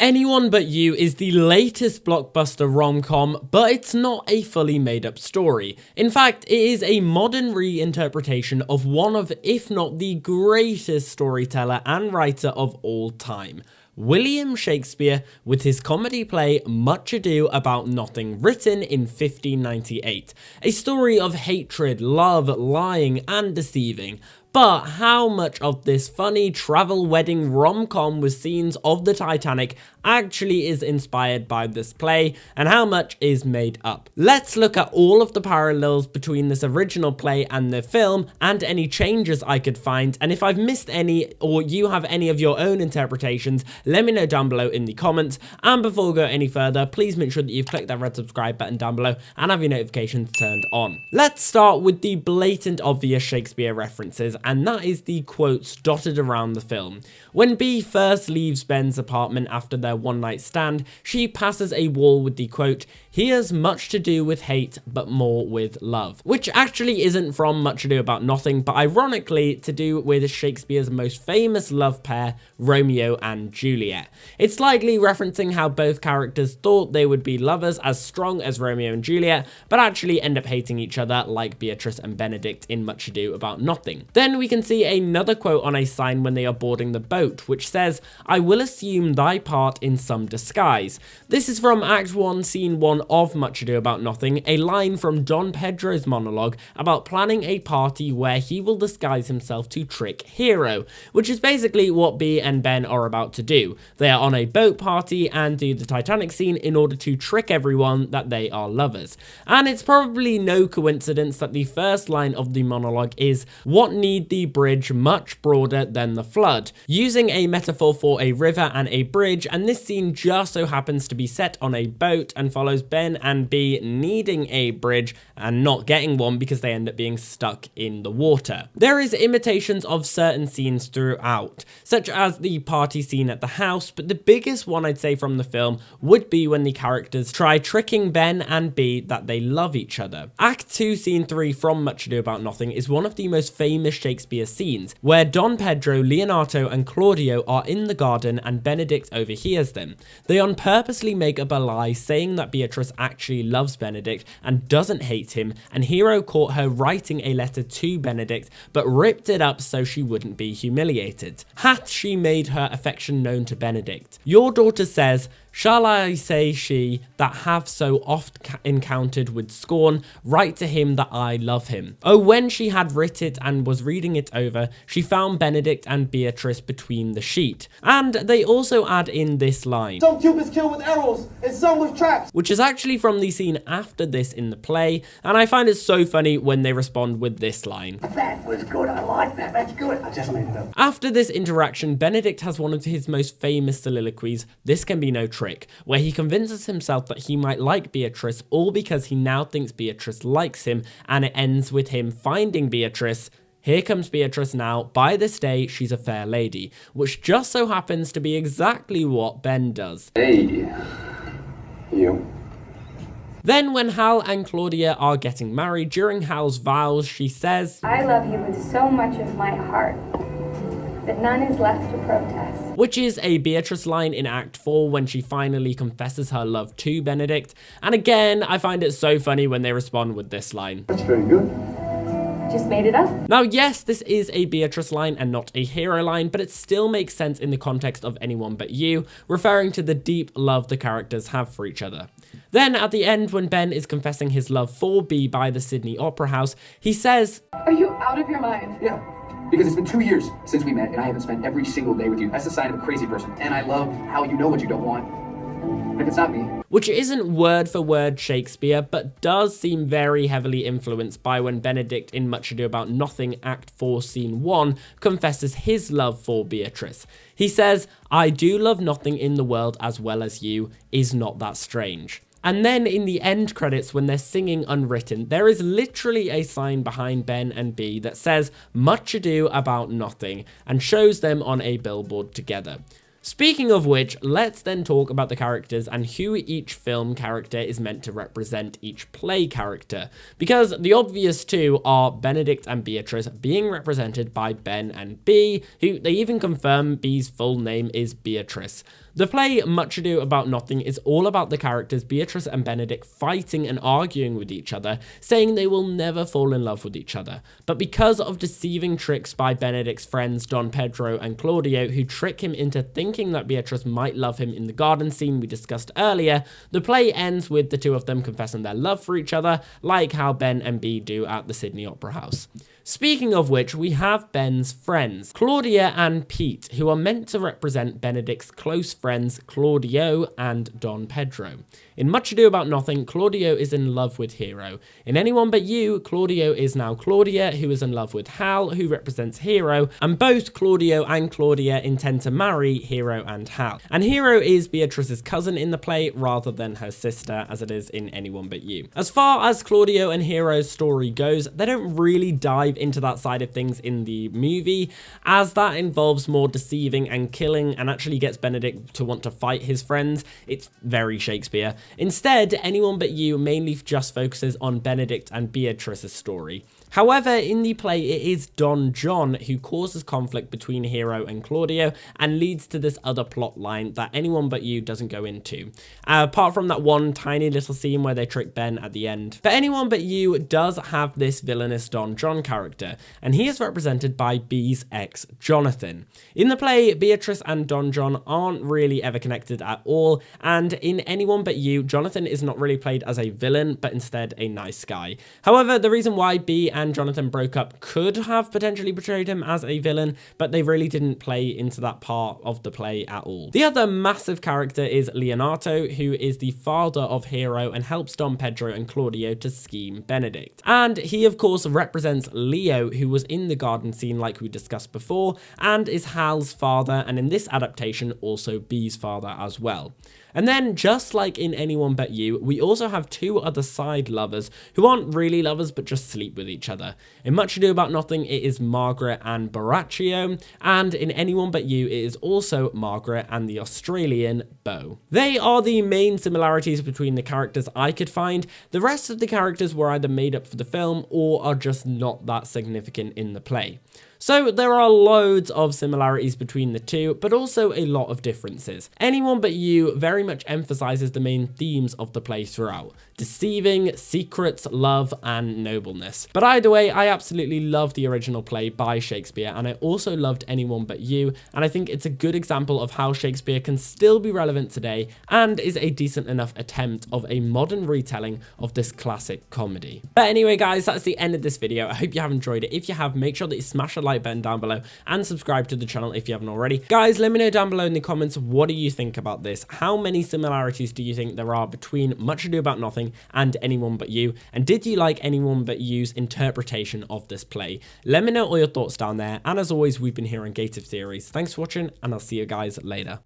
Anyone But You is the latest blockbuster rom-com, but it's not a fully made-up story. In fact, it is a modern reinterpretation of one of, if not the greatest storyteller and writer of all time, William Shakespeare, with his comedy play Much Ado About Nothing, written in 1598. A story of hatred, love, lying, and deceiving. But how much of this funny travel wedding rom-com with scenes of the Titanic actually is inspired by this play, and how much is made up? Let's look at all of the parallels between this original play and the film, and any changes I could find, and if I've missed any, or you have any of your own interpretations, let me know down below in the comments. And before we go any further, please make sure that you've clicked that red subscribe button down below and have your notifications turned on. Let's start with the blatant obvious Shakespeare references, and that is the quotes dotted around the film. When Bea first leaves Ben's apartment after their one-night stand, she passes a wall with the quote, "He has much to do with hate, but more with love," which actually isn't from Much Ado About Nothing, but ironically to do with Shakespeare's most famous love pair, Romeo and Juliet. It's likely referencing how both characters thought they would be lovers as strong as Romeo and Juliet, but actually end up hating each other like Beatrice and Benedict in Much Ado About Nothing. Then we can see another quote on a sign when they are boarding the boat, which says, "I will assume thy part in some disguise." This is from Act 1, Scene 1 of Much Ado About Nothing, a line from Don Pedro's monologue about planning a party where he will disguise himself to trick Hero, which is basically what Bea and Ben are about to do. They are on a boat party and do the Titanic scene in order to trick everyone that they are lovers. And it's probably no coincidence that the first line of the monologue is, "What need the bridge much broader than the flood?" using a metaphor for a river and a bridge, and this scene just so happens to be set on a boat and follows Ben and Bea needing a bridge and not getting one because they end up being stuck in the water. There is imitations of certain scenes throughout, such as the party scene at the house, but the biggest one I'd say from the film would be when the characters try tricking Ben and Bea that they love each other. Act 2, Scene 3 from Much Ado About Nothing is one of the most famous Shakespeare scenes, where Don Pedro, Leonato, and Claudio are in the garden and Benedict overhears them. They on purposely make up a lie saying that Beatrice actually loves Benedict and doesn't hate him, and Hero caught her writing a letter to Benedict but ripped it up so she wouldn't be humiliated. Hath she made her affection known to Benedict? Your daughter says, "Shall I say she that have so oft encountered with scorn, write to him that I love him?" Oh, when she had writ it and was reading it over, she found Benedict and Beatrice between the sheet. And they also add in this line, "Some Cupids kill with arrows and some with traps," which is actually from the scene after this in the play, and I find it so funny when they respond with this line. "That was good, I like that, that's good, I just made it up." After this interaction, Benedict has one of his most famous soliloquies, "This can be no trick," where he convinces himself that he might like Beatrice, all because he now thinks Beatrice likes him, and it ends with him finding Beatrice. Here comes Beatrice now, by this day she's a fair lady, which just so happens to be exactly what Ben does. "Hey, you." Then when Hal and Claudia are getting married, during Hal's vows, she says, "I love you with so much of my heart that none is left to protest," which is a Beatrice line in Act 4 when she finally confesses her love to Benedict. And again, I find it so funny when they respond with this line. "That's very good. Just made it up." Now, yes, this is a Beatrice line and not a Hero line, but it still makes sense in the context of Anyone But You, referring to the deep love the characters have for each other. Then at the end, when Ben is confessing his love for Bea by the Sydney Opera House, he says, "Are you out of your mind?" "Yeah. Because it's been 2 years since we met, and I haven't spent every single day with you. That's the sign of a crazy person. And I love how you know what you don't want. But if it's not me." Which isn't word for word Shakespeare, but does seem very heavily influenced by when Benedict in Much Ado About Nothing Act 4 Scene 1 confesses his love for Beatrice. He says, "I do love nothing in the world as well as you, is not that strange?" And then in the end credits, when they're singing Unwritten, there is literally a sign behind Ben and Bea that says Much Ado About Nothing and shows them on a billboard together. Speaking of which, let's then talk about the characters and who each film character is meant to represent each play character, because the obvious two are Benedict and Beatrice being represented by Ben and Bea, who they even confirm Bea's full name is Beatrice. The play Much Ado About Nothing is all about the characters Beatrice and Benedict fighting and arguing with each other, saying they will never fall in love with each other. But because of deceiving tricks by Benedict's friends Don Pedro and Claudio, who trick him into thinking that Beatrice might love him in the garden scene we discussed earlier, the play ends with the two of them confessing their love for each other, like how Ben and Bea do at the Sydney Opera House. Speaking of which, we have Ben's friends, Claudia and Pete, who are meant to represent Benedict's close friends Claudio and Don Pedro. In Much Ado About Nothing, Claudio is in love with Hero. In Anyone But You, Claudio is now Claudia, who is in love with Hal, who represents Hero, and both Claudio and Claudia intend to marry Hero and Hal. And Hero is Beatrice's cousin in the play rather than her sister, as it is in Anyone But You. As far as Claudio and Hero's story goes, they don't really dive into that side of things in the movie, as that involves more deceiving and killing and actually gets Benedict to want to fight his friends. It's very Shakespeare. Instead, Anyone But You mainly just focuses on Benedict and Beatrice's story. However, in the play, it is Don John who causes conflict between Hero and Claudio and leads to this other plot line that Anyone But You doesn't go into, apart from that one tiny little scene where they trick Ben at the end. But Anyone But You does have this villainous Don John character, and he is represented by Bea's ex, Jonathan. In the play, Beatrice and Don John aren't really ever connected at all, and in Anyone But You, Jonathan is not really played as a villain, but instead a nice guy. However, the reason why Bea and Jonathan broke up could have potentially portrayed him as a villain, but they really didn't play into that part of the play at all. The other massive character is Leonardo, who is the father of Hero and helps Don Pedro and Claudio to scheme Benedict. And he of course represents Leo, who was in the garden scene like we discussed before, and is Hal's father, and in this adaptation also Bea's father as well. And then, just like in Anyone But You, we also have two other side lovers who aren't really lovers but just sleep with each other. In Much Ado About Nothing, it is Margaret and Borachio, and in Anyone But You, it is also Margaret and the Australian Beau. They are the main similarities between the characters I could find. The rest of the characters were either made up for the film or are just not that significant in the play. So there are loads of similarities between the two, but also a lot of differences. Anyone But You very much emphasizes the main themes of the play throughout: deceiving, secrets, love, and nobleness. But either way, I absolutely love the original play by Shakespeare, and I also loved Anyone But You, and I think it's a good example of how Shakespeare can still be relevant today and is a decent enough attempt of a modern retelling of this classic comedy. But anyway guys, that's the end of this video. I hope you have enjoyed it. If you have, make sure that you smash a like button down below and subscribe to the channel if you haven't already. Guys, let me know down below in the comments, what do you think about this? How many similarities do you think there are between Much Ado About Nothing and Anyone But You? And did you like Anyone But You's interpretation of this play? Let me know all your thoughts down there. And as always, we've been here on Gated Theories. Thanks for watching, and I'll see you guys later.